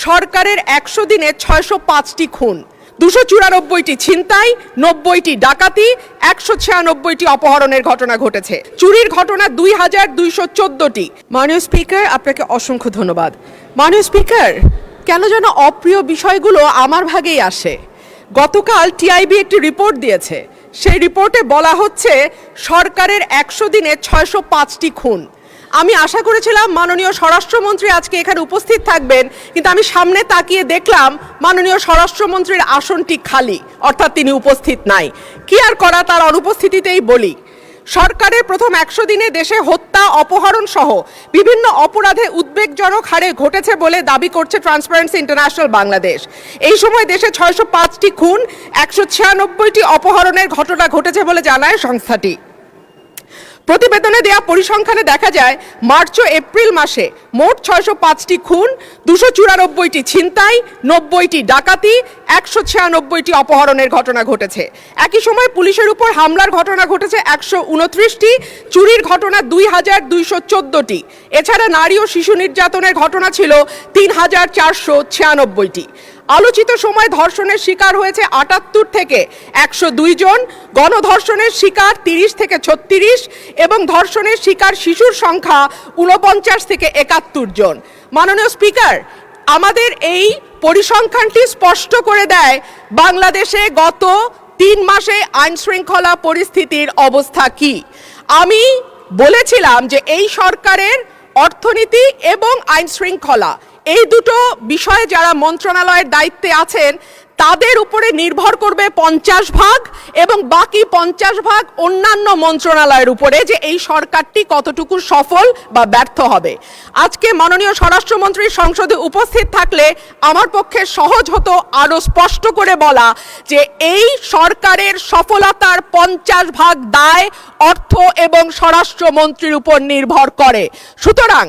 সরকারের ১০০ দিনে ৬০৫টি খুন, ২৯৪টি ছিনতাই, ৯০টি ডাকাতি, ১৯৬টি অপহরণের ঘটনা ঘটেছে। চুরির ঘটনা ২২১৪টি। মাননীয় স্পিকার, আপনাকে অসংখ্য ধন্যবাদ। মাননীয় স্পিকার, কেন যেন অপ্রিয় বিষয়গুলো আমার ভাগেই আসে। গতকাল টিআইবি একটি রিপোর্ট দিয়েছে, সেই রিপোর্টে বলা হচ্ছে সরকারের ১০০ দিনে ৬০৫টি খুন। আমি আশা করেছিলাম মাননীয় স্বরাষ্ট্রমন্ত্রী আজকে এখানে উপস্থিত থাকবেন, কিন্তু আমি সামনে তাকিয়ে দেখলাম মাননীয় স্বরাষ্ট্রমন্ত্রীর আসনটি খালি, অর্থাৎ তিনি উপস্থিত নাই। কি আর করা, তার অনুপস্থিতিতেই বলি। সরকারের প্রথম ১০০ দিনে দেশে হত্যা, অপহরণ সহ বিভিন্ন অপরাধে উদ্বেগজনক হারে ঘটেছে বলে দাবি করছে ট্রান্সপারেন্সি ইন্টারন্যাশনাল বাংলাদেশ। এই সময় দেশে ৬০৫টি খুন, ১৯৬টি অপহরণের ঘটনা ঘটেছে বলে জানায় সংস্থাটি। প্রতিবেদনে দেওয়া পরিসংখ্যানে দেখা যায় মার্চ ও এপ্রিল মাসে মোট ৬০৫টি খুন, ২৯৪টি ছিনতাই, ৯০টি ডাকাতি, ১৯৬টি অপহরণের ঘটনা ঘটেছে। একই সময় পুলিশের উপর হামলার ঘটনা ঘটেছে ১২৯টি, চুরির ঘটনা ২২১৪টি। এছাড়া নারী ও শিশু নির্যাতনের ঘটনা ছিল ৩৪৯৬টি। আলোচিত সময় ধর্ষণের শিকার হয়েছে ৭৮ থেকে ১০২ জন, গণধর্ষণের শিকার ৩০ থেকে ৩৬ এবং ধর্ষণের শিকার শিশুর সংখ্যা ৪৯ থেকে ৭১ জন। মাননীয় স্পিকার, আমাদের এই পরিসংখ্যানটি স্পষ্ট করে দেয় বাংলাদেশে গত ৩ মাসে আইন শৃঙ্খলা পরিস্থিতির অবস্থা কি। আমি বলেছিলাম যে এই সরকারের অর্থনীতি এবং আইন শৃঙ্খলা, এই দুটো বিষয়ে যারা মন্ত্রণালয়ের দায়িত্বে আছেন তাদের উপরে নির্ভর করবে ৫০ ভাগ এবং বাকি ৫০ ভাগ অন্যান্য মন্ত্রণালয়ের উপরে, যে এই সরকারটি কতটুকু সফল বা ব্যর্থ হবে। আজকে মাননীয় স্বরাষ্ট্রমন্ত্রী সংসদে উপস্থিত থাকলে আমার পক্ষে সহজ হতো আরো স্পষ্ট করে বলা যে এই সরকারের সফলতার ৫০ ভাগ দায় অর্থ এবং স্বরাষ্ট্রমন্ত্রীর উপর নির্ভর করে। সুতরাং